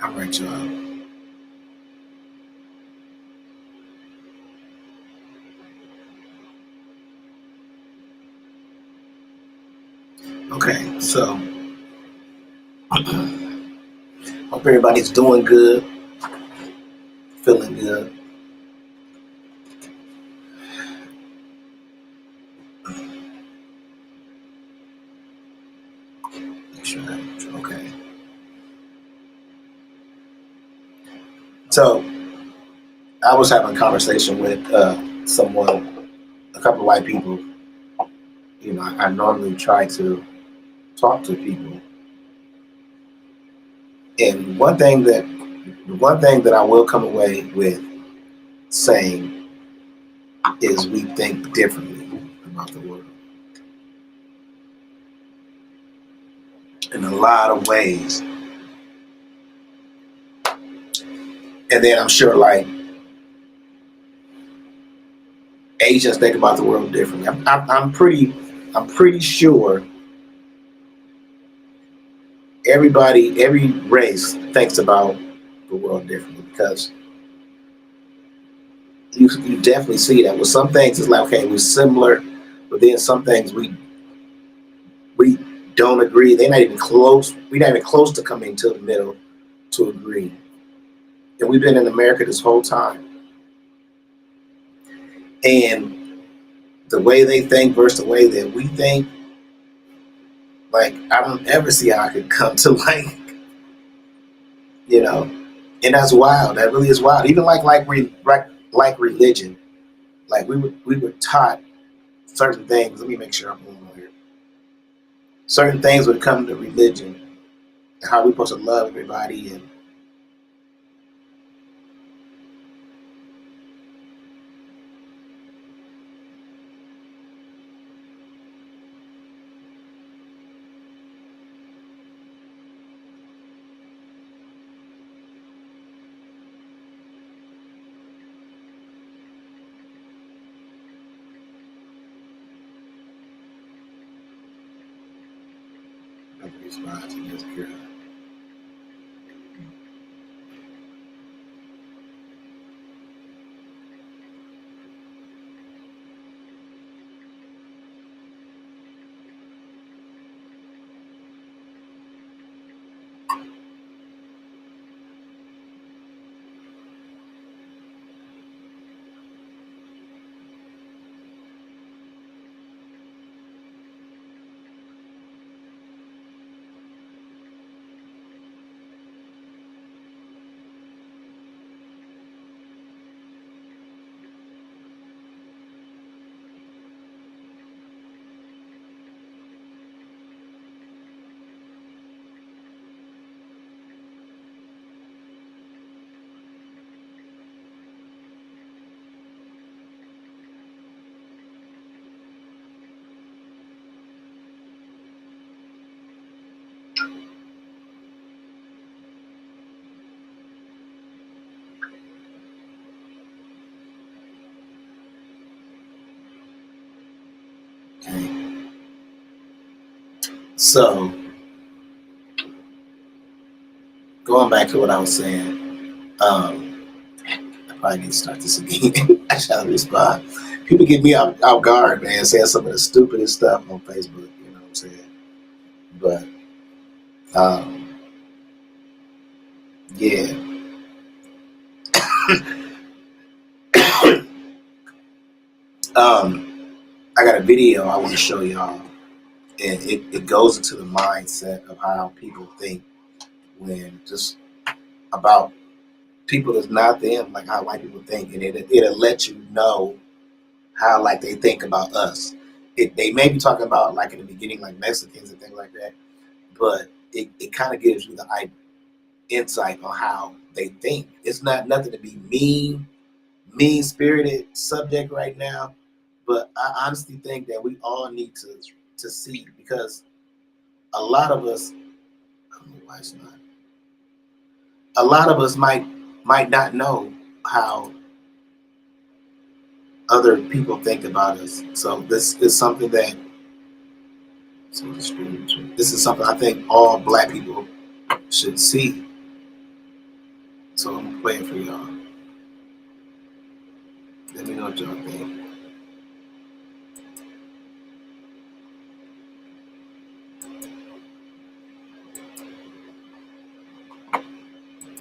All right, y'all. Okay, so hope everybody's doing good, feeling good. Make sure okay. So I was having a conversation with someone, a couple of white people. I normally try to talk to people, and one thing that I will come away with saying is we think differently about the world in a lot of ways, and then I'm sure like Asians think about the world differently. I'm pretty sure every race thinks about the world differently because you definitely see that with some things it's like okay we're similar, but then some things we don't agree. They're not even close. We're not even close to coming to the middle to agree. And we've been in America this whole time, and the way they think versus the way that we think, like I don't ever see how I could come to you know, and that's wild. That really is wild. Even like religion, like we were taught certain things. Let me make sure I'm moving on here. Certain things would come to religion and how we're supposed to love everybody and response against pure. Okay. So going back to what I was saying, I probably need to start this again. I shall respond. People get me out guard, man, saying some of the stupidest stuff on Facebook. You know what I'm saying? But um, yeah, I got a video I want to show y'all, and it goes into the mindset of how people think when just about people that's not them, like how white people think, and it'll let you know how like they think about us. They may be talking about like in the beginning like Mexicans and things like that, but it kind of gives you the insight on how they think. It's not nothing to be mean spirited subject right now, but I honestly think that we all need to see because a lot of us, I don't know why it's not. A lot of us might not know how other people think about us. So this is something that this is something I think all black people should see. So I'm gonna play it for y'all. Let me know what y'all think.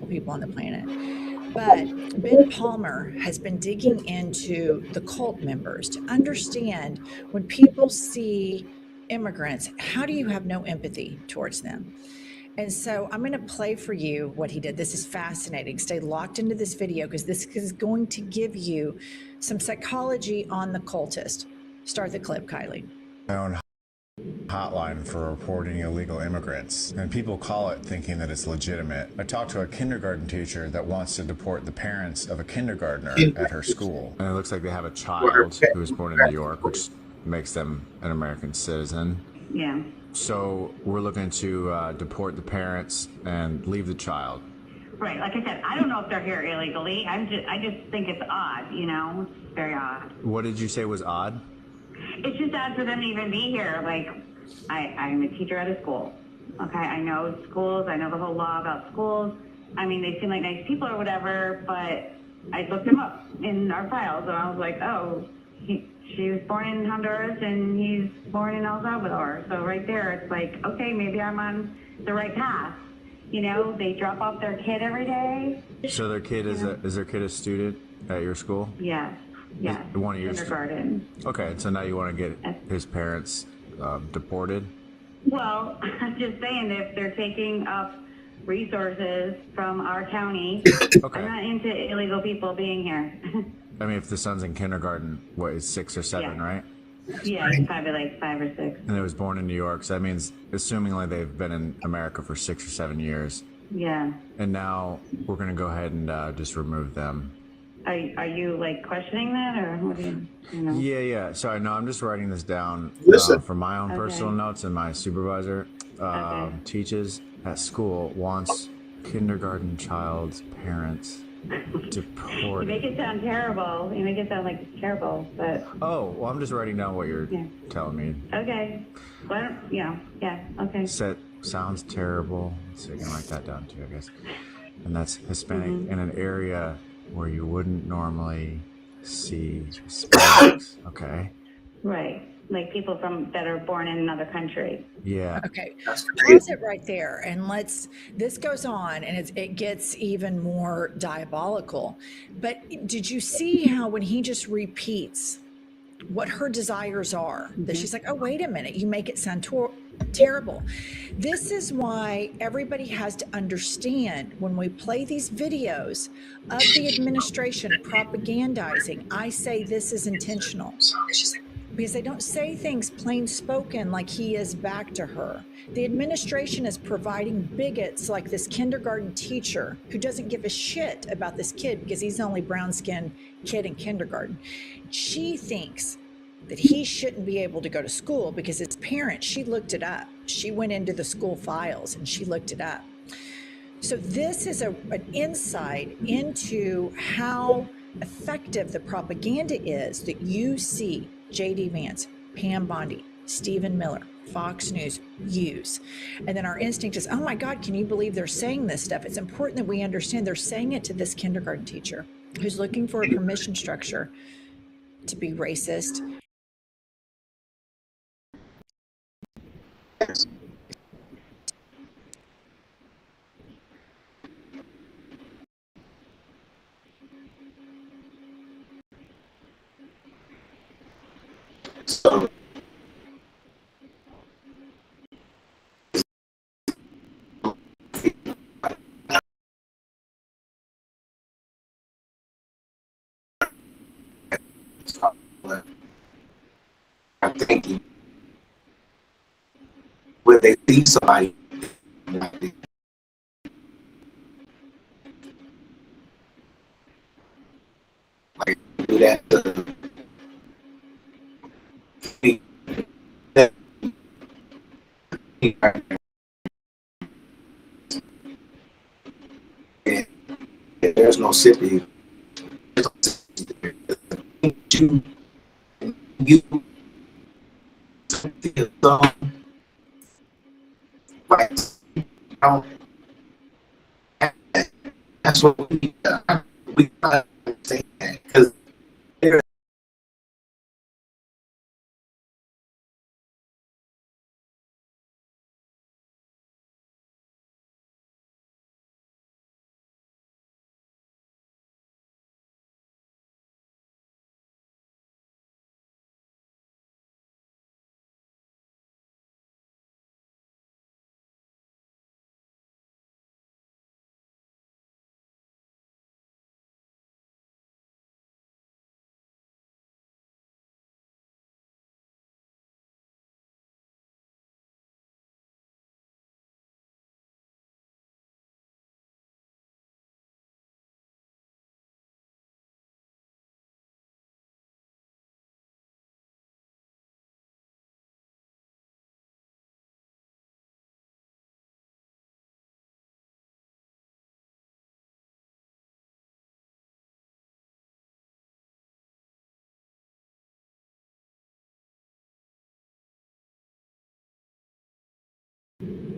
People on the planet. But Ben Palmer has been digging into the cult members to understand when people see immigrants, how do you have no empathy towards them? And so I'm going to play for you what he did. This is fascinating. Stay locked into this video because this is going to give you some psychology on the cultist. Start the clip, Kylie. My own hotline for reporting illegal immigrants, and people call it thinking that it's legitimate. I talked to a kindergarten teacher that wants to deport the parents of a kindergartner at her school, and it looks like they have a child who was born in New York, which makes them an American citizen. Yeah. So we're looking to deport the parents and leave the child. Right. Like I said, I don't know if they're here illegally. I just think it's odd. You know, it's very odd. What did you say was odd? It's just odd for them to even be here. Like, I'm a teacher at a school. Okay, I know schools. I know the whole law about schools. I mean, they seem like nice people or whatever, but I looked them up in our files, and I was like, oh, she was born in Honduras, and he's born in El Salvador. So right there, it's like, okay, maybe I'm on the right path. You know, they drop off their kid every day. So their kid is their kid a student at your school? Yes. Yes. One of your kindergarten. Okay, so now you want to get his parents deported? Well, I'm just saying if they're taking up resources from our county, Okay. I'm not into illegal people being here. I mean, if the son's in kindergarten, what is 6 or 7, Yeah. right? Yeah, he's probably like 5 or 6. And it was born in New York, so that means assuming like they've been in America for 6 or 7 years, Yeah. and now we're gonna go ahead and just remove them. Are you like questioning that, or what do you know? Yeah. Sorry, no, I'm just writing this down Listen. for my own personal notes, and my supervisor teaches at school wants kindergarten child's parents You deported. make it sound terrible. You make it sound like terrible, but Oh, well, I'm just writing down what you're telling me. okay. Well, yeah, okay. Sounds terrible. So you can write that down too, I guess. And that's Hispanic in an area where you wouldn't normally see Hispanics. Okay. Right. Like people that are born in another country. Yeah. Okay, That's pause crazy. it right there, and this goes on, and it gets even more diabolical. But did you see how when he just repeats what her desires are, that she's like, oh, wait a minute, you make it sound terrible. This is why everybody has to understand when we play these videos of the administration propagandizing, I say this is intentional. Because they don't say things plain spoken like he is back to her. The administration is providing bigots like this kindergarten teacher who doesn't give a shit about this kid because he's the only brown-skinned kid in kindergarten. She thinks that he shouldn't be able to go to school because his parents, she looked it up. She went into the school files and she looked it up. So this is an insight into how effective the propaganda is that you see J.D. Vance, Pam Bondi, Stephen Miller, Fox News use. And then our instinct is, oh my God, can you believe they're saying this stuff? It's important that we understand they're saying it to this kindergarten teacher who's looking for a permission structure to be racist. So I'm thinking, when they see somebody like do that to there's no sympathy. You like, that's that's what we say that because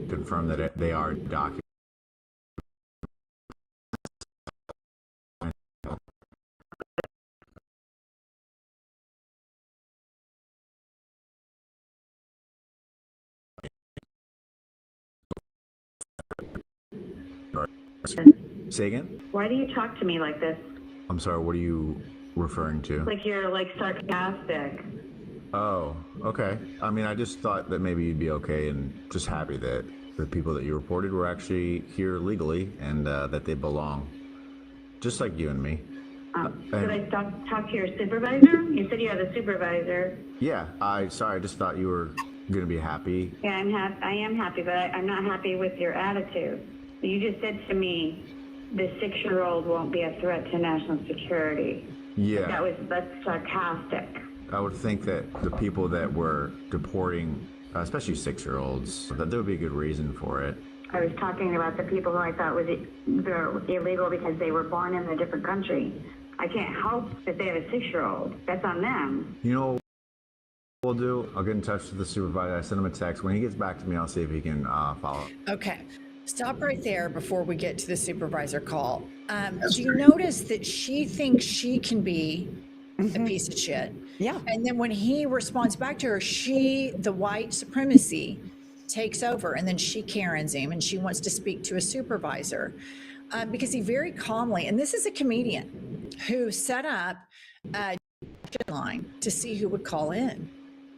confirm that they are documented. Say again? Why do you talk to me like this? I'm sorry, what are you referring to? Like you're like sarcastic. Oh, okay. I mean, I just thought that maybe you'd be okay and just happy that the people that you reported were actually here legally and that they belong. Just like you and me. Did I talk to your supervisor? You said you had a supervisor. Yeah, I just thought you were going to be happy. Yeah, I am happy, but I'm not happy with your attitude. You just said to me, the 6-year-old won't be a threat to national security. Yeah. That's sarcastic. I would think that the people that were deporting, especially 6-year-olds, that there would be a good reason for it. I was talking about the people who I thought they're illegal because they were born in a different country. I can't help that they have a 6-year-old. That's on them. You know what we'll do? I'll get in touch with the supervisor. I send him a text. When he gets back to me, I'll see if he can follow up. Okay. Stop right there before we get to the supervisor call. Do you notice that she thinks she can be a piece of shit? Yeah. And then when he responds back to her, the white supremacy takes over, and then she Karens him and she wants to speak to a supervisor because he very calmly, and this is a comedian who set up a line to see who would call in.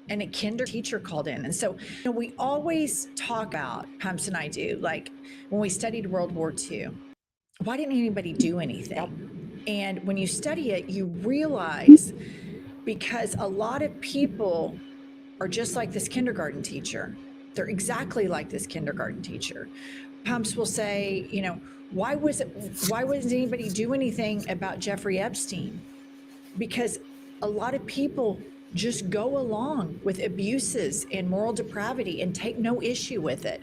And a kinder teacher called in. And so, we always talk about, Pumps and I do, like when we studied World War II, why didn't anybody do anything? And when you study it, you realize because a lot of people are just like this kindergarten teacher. They're exactly like this kindergarten teacher. Pumps will say, why wasn't anybody do anything about Jeffrey Epstein? Because a lot of people just go along with abuses and moral depravity and take no issue with it.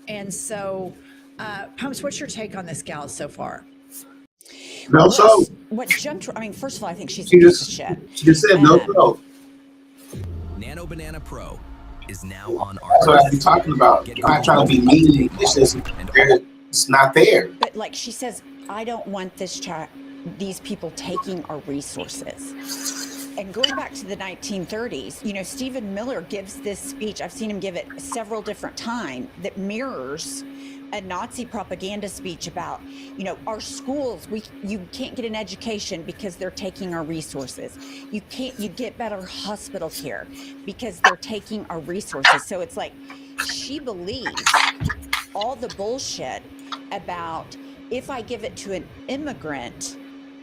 And so, Pumps, what's your take on this gal so far? no so. What jumped? I mean, first of all, I think she's She a piece of shit. She just said no so. Nano Banana Pro is now on That's what I our be talking about. I'm not trying to be mean. It's not there. But like she says, I don't want these people taking our resources. And going back to the 1930s, Stephen Miller gives this speech. I've seen him give it several different times that mirrors a Nazi propaganda speech about, our schools, you can't get an education because they're taking our resources. You get better hospital care because they're taking our resources. So it's like she believes all the bullshit about if I give it to an immigrant,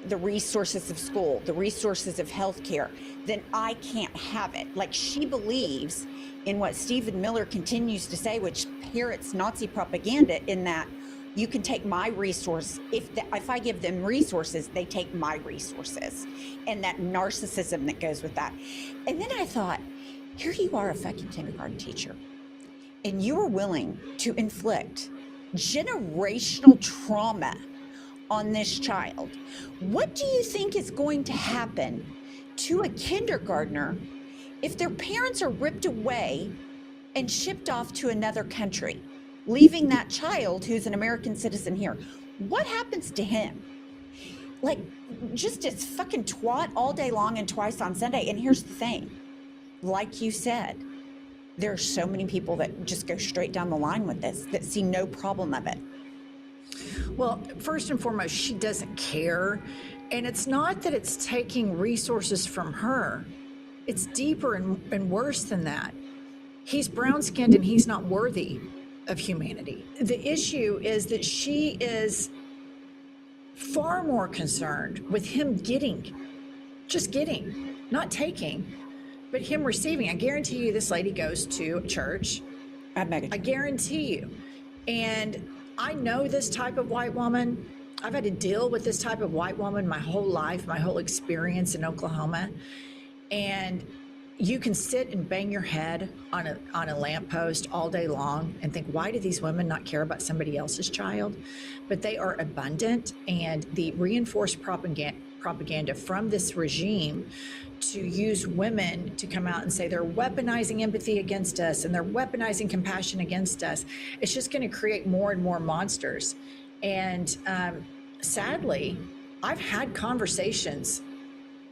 the resources of school, the resources of healthcare, then I can't have it. Like she believes in what Stephen Miller continues to say, which parrots Nazi propaganda, in that you can take my resource. If I give them resources, they take my resources, and that narcissism that goes with that. And then I thought, here you are, a fucking kindergarten teacher, and you are willing to inflict generational trauma on this child. What do you think is going to happen to a kindergartner if their parents are ripped away and shipped off to another country, leaving that child who's an American citizen here? what happens to him? Like, just as fucking twat all day long and twice on Sunday. And here's the thing, like you said, there are so many people that just go straight down the line with this, that see no problem of it. Well, first and foremost, she doesn't care. And it's not that it's taking resources from her. It's deeper and worse than that. He's brown-skinned and he's not worthy of humanity. The issue is that she is far more concerned with him getting, not taking, but him receiving. I guarantee you this lady goes to a church. I guarantee you. And I know this type of white woman. I've had to deal with this type of white woman my whole life, my whole experience in Oklahoma. And you can sit and bang your head on a lamppost all day long and think, why do these women not care about somebody else's child? But they are abundant, and the reinforced propaganda from this regime to use women to come out and say they're weaponizing empathy against us and they're weaponizing compassion against us. It's just going to create more and more monsters. And sadly, I've had conversations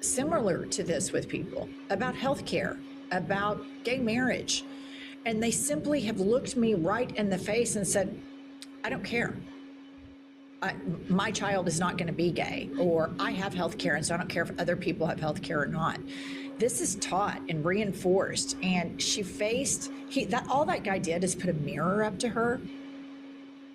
similar to this with people about healthcare, about gay marriage, and they simply have looked me right in the face and said, I don't care. My child is not going to be gay, or I have healthcare, and so I don't care if other people have healthcare or not. This is taught and reinforced, and she faced all that guy did is put a mirror up to her.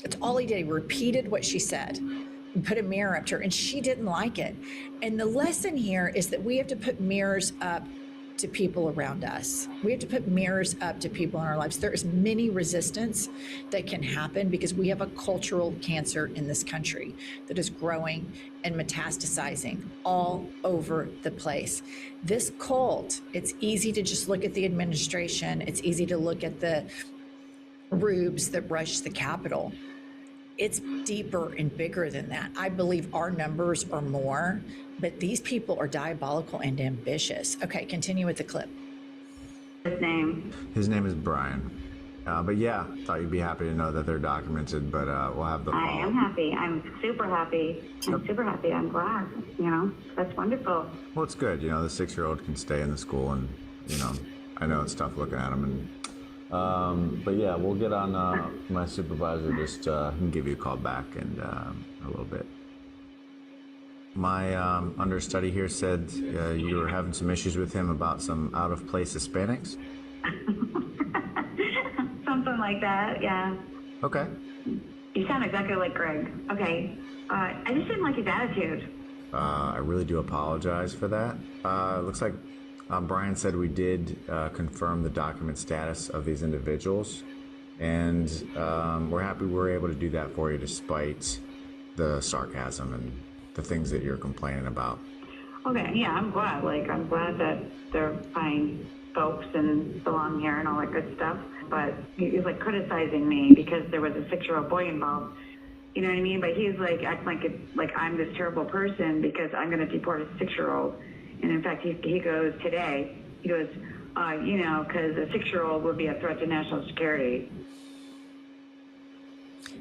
That's all he did. He repeated what she said and put a mirror up to her, and she didn't like it. And the lesson here is that we have to put mirrors up to people around us. We have to put mirrors up to people in our lives. There is many resistance that can happen because we have a cultural cancer in this country that is growing and metastasizing all over the place. This cult, it's easy to just look at the administration. It's easy to look at the rubes that rush the Capitol. It's deeper and bigger than that. I believe our numbers are more, but these people are diabolical and ambitious. Okay, continue with the clip. His name. His name is Brian. But yeah, thought you'd be happy to know that they're documented, but we'll have the I am happy. I'm super happy. I'm glad. That's wonderful. Well, it's good. The 6-year-old can stay in the school, and, I know it's tough looking at him. And but yeah, we'll get on my supervisor, just can give you a call back in a little bit. My understudy here said you were having some issues with him about some out-of-place Hispanics? Something like that, yeah. Okay. You sound exactly like Greg. Okay. I just didn't like his attitude. I really do apologize for that. Looks like Brian said we did confirm the document status of these individuals, and we're happy we were able to do that for you despite the sarcasm and the things that you're complaining about. Okay, yeah, I'm glad. I'm glad that they're fine folks and belong here and all that good stuff. But he's criticizing me because there was a 6-year-old boy involved. You know what I mean? But he's acting like I'm this terrible person because I'm going to deport a 6-year-old. And in fact, he goes today, because a 6-year-old would be a threat to national security.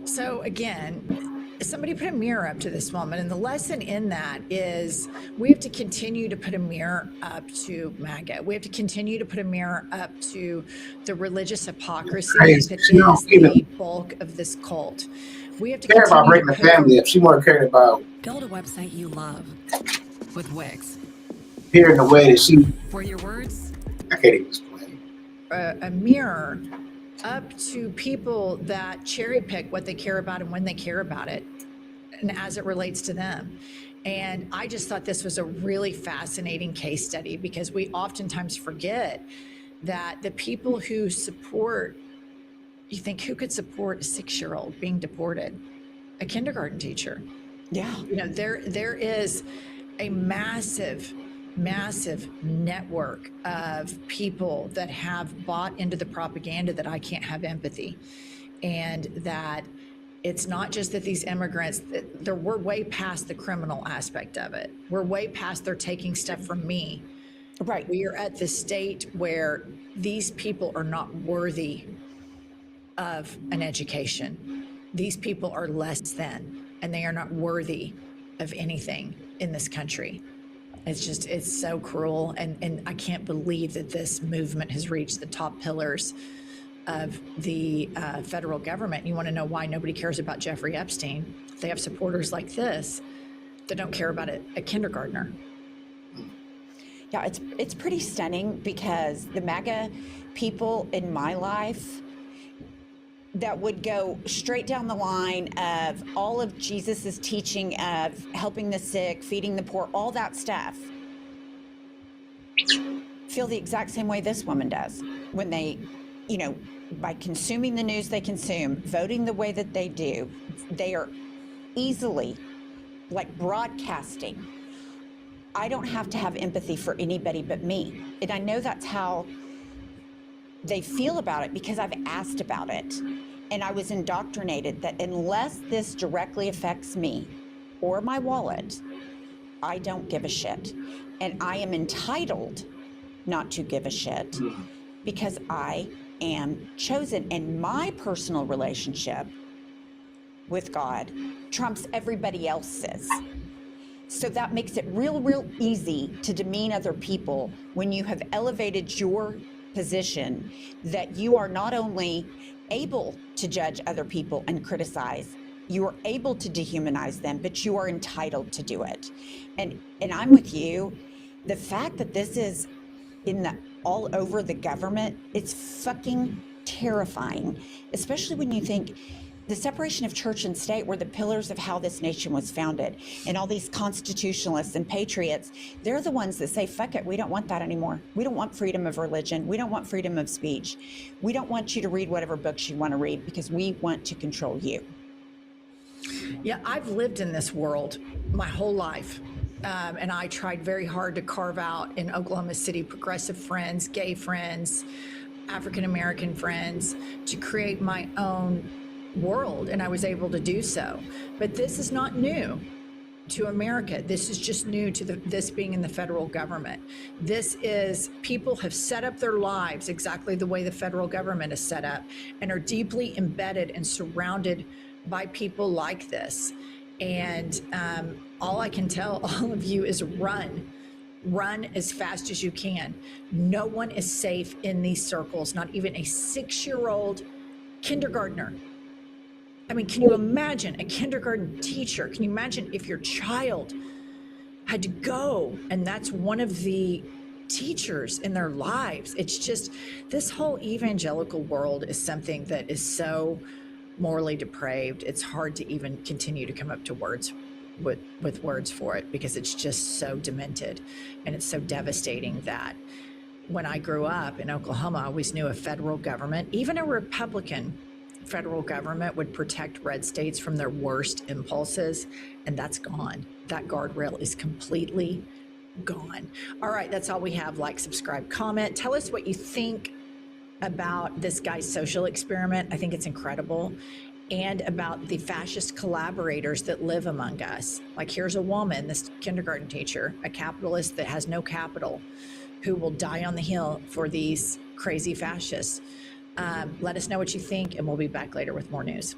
So again, somebody put a mirror up to this woman, and the lesson in that is we have to continue to put a mirror up to MAGA. We have to continue to put a mirror up to the religious hypocrisy that is the bulk of this cult. We have to care about breaking the family up. She more cared about build a website you love with Wix. Hearing the way that she, For your words, I can't even explain. A mirror up to people that cherry pick what they care about and when they care about it, and as it relates to them. And I just thought this was a really fascinating case study, because we oftentimes forget that the people who support, you think, who could support a 6-year-old being deported? A kindergarten teacher. Yeah. There is a massive network of people that have bought into the propaganda that I can't have empathy, and that it's not just that these immigrants, we're way past the criminal aspect of it. We're way past they're taking stuff from me. Right. We are at the state where these people are not worthy of an education. These people are less than. and they are not worthy of anything in this country. It's so cruel. And I can't believe that this movement has reached the top pillars of the federal government. You want to know why nobody cares about Jeffrey Epstein? They have supporters like this that don't care about a kindergartner. Yeah, it's pretty stunning, because the MAGA people in my life that would go straight down the line of all of Jesus's teaching of helping the sick, feeding the poor, all that stuff, feel the exact same way this woman does when they, by consuming the news they consume, voting the way that they do, they are easily like broadcasting. I don't have to have empathy for anybody but me. And I know that's how they feel about it, because I've asked about it. And I was indoctrinated that unless this directly affects me or my wallet, I don't give a shit. And I am entitled not to give a shit, because I am chosen. And my personal relationship with God trumps everybody else's. So that makes it real easy to demean other people when you have elevated your position, that you are not only able to judge other people and criticize, you are able to dehumanize them, but you are entitled to do it. And I'm with you. The fact that this is all over the government, it's fucking terrifying, especially when you think the separation of church and state were the pillars of how this nation was founded. And all these constitutionalists and patriots, they're the ones that say, fuck it, we don't want that anymore. We don't want freedom of religion. We don't want freedom of speech. We don't want you to read whatever books you want to read, because we want to control you. Yeah, I've lived in this world my whole life. And I tried very hard to carve out in Oklahoma City progressive friends, gay friends, African-American friends, to create my own world, and I was able to do so. But this is not new to America. This is just new to this being in the federal government. This is, people have set up their lives exactly the way the federal government is set up, and are deeply embedded and surrounded by people like this. And all I can tell all of you is run as fast as you can. No one is safe in these circles, not even a 6-year-old kindergartner. I mean, can you imagine a kindergarten teacher? Can you imagine if your child had to go and that's one of the teachers in their lives? It's just, this whole evangelical world is something that is so morally depraved. It's hard to even continue to come up to words with words for it, because it's just so demented, and it's so devastating that when I grew up in Oklahoma, I always knew a federal government, even a Republican federal government, would protect red states from their worst impulses, and that's gone. That guardrail is completely gone. All right, that's all we have. Like, subscribe, comment. Tell us what you think about this guy's social experiment. I think it's incredible. And about the fascist collaborators that live among us. Like, here's a woman, this kindergarten teacher, a capitalist that has no capital, who will die on the hill for these crazy fascists. Let us know what you think, and we'll be back later with more news.